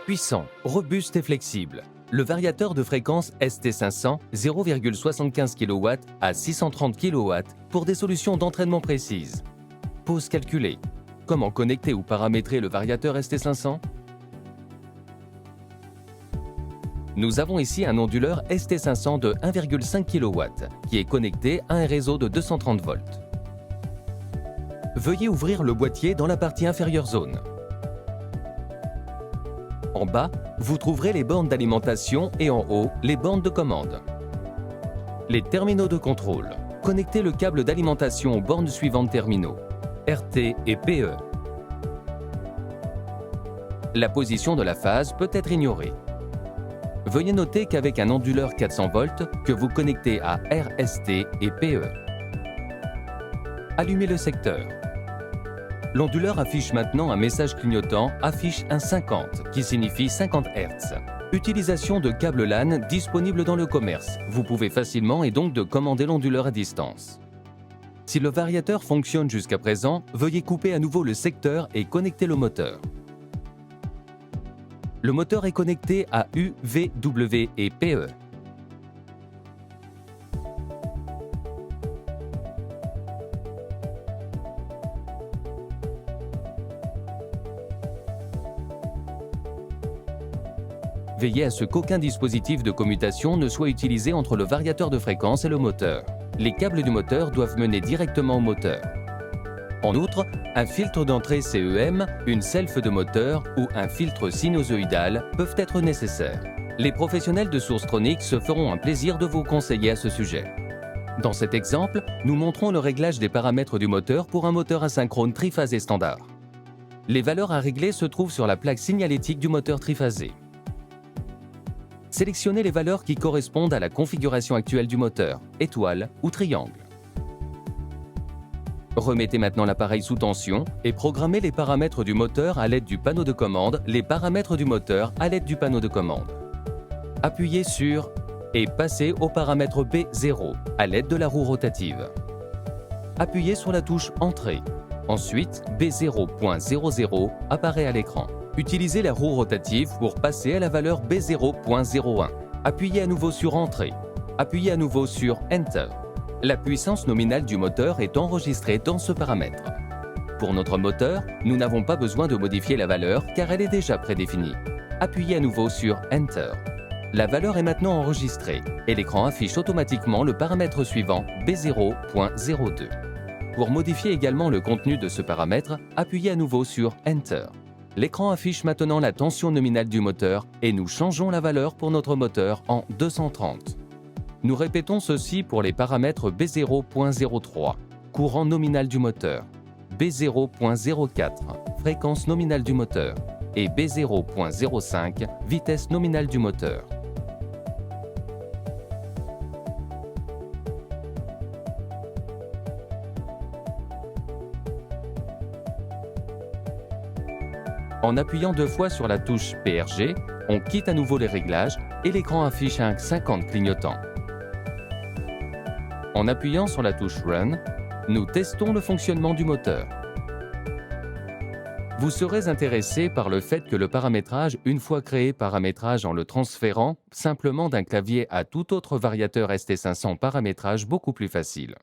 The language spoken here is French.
Puissant, robuste et flexible. Le variateur de fréquence ST500 0,75 kW à 630 kW pour des solutions d'entraînement précises. Pause calculée. Comment connecter ou paramétrer le variateur ST500? Nous avons ici un onduleur ST500 de 1,5 kW qui est connecté à un réseau de 230 volts. Veuillez ouvrir le boîtier dans la partie inférieure zone. En bas, vous trouverez les bornes d'alimentation et en haut, les bornes de commande. Les terminaux de contrôle. Connectez le câble d'alimentation aux bornes suivantes terminaux, RT et PE. La position de la phase peut être ignorée. Veuillez noter qu'avec un onduleur 400 volts que vous connectez à RST et PE. Allumez le secteur. L'onduleur affiche maintenant un message clignotant « Affiche un 50 » qui signifie 50 Hz. Utilisation de câble LAN disponible dans le commerce. Vous pouvez facilement et donc de commander l'onduleur à distance. Si le variateur fonctionne jusqu'à présent, veuillez couper à nouveau le secteur et connecter le moteur. Le moteur est connecté à U, V, W et PE. Veillez à ce qu'aucun dispositif de commutation ne soit utilisé entre le variateur de fréquence et le moteur. Les câbles du moteur doivent mener directement au moteur. En outre, un filtre d'entrée CEM, une self de moteur ou un filtre sinusoïdal peuvent être nécessaires. Les professionnels de Sourcetronic se feront un plaisir de vous conseiller à ce sujet. Dans cet exemple, nous montrons le réglage des paramètres du moteur pour un moteur asynchrone triphasé standard. Les valeurs à régler se trouvent sur la plaque signalétique du moteur triphasé. Sélectionnez les valeurs qui correspondent à la configuration actuelle du moteur, étoile ou triangle. Remettez maintenant l'appareil sous tension et programmez les paramètres du moteur à l'aide du panneau de commande, les paramètres du moteur à l'aide du panneau de commande. Appuyez sur et passez au paramètre B0 à l'aide de la roue rotative. Appuyez sur la touche Entrée. Ensuite, B0.00 apparaît à l'écran. Utilisez la roue rotative pour passer à la valeur B0.01. Appuyez à nouveau sur Entrée. Appuyez à nouveau sur Enter. La puissance nominale du moteur est enregistrée dans ce paramètre. Pour notre moteur, nous n'avons pas besoin de modifier la valeur car elle est déjà prédéfinie. Appuyez à nouveau sur Enter. La valeur est maintenant enregistrée et l'écran affiche automatiquement le paramètre suivant B0.02. Pour modifier également le contenu de ce paramètre, appuyez à nouveau sur Enter. L'écran affiche maintenant la tension nominale du moteur et nous changeons la valeur pour notre moteur en 230. Nous répétons ceci pour les paramètres B0.03, courant nominal du moteur, B0.04, fréquence nominale du moteur et B0.05, vitesse nominale du moteur. En appuyant 2 fois sur la touche PRG, on quitte à nouveau les réglages et l'écran affiche un 50 clignotant. En appuyant sur la touche Run, nous testons le fonctionnement du moteur. Vous serez intéressé par le fait que le paramétrage, une fois créé, paramétrage en le transférant simplement d'un clavier à tout autre variateur ST500 paramétrage beaucoup plus facile.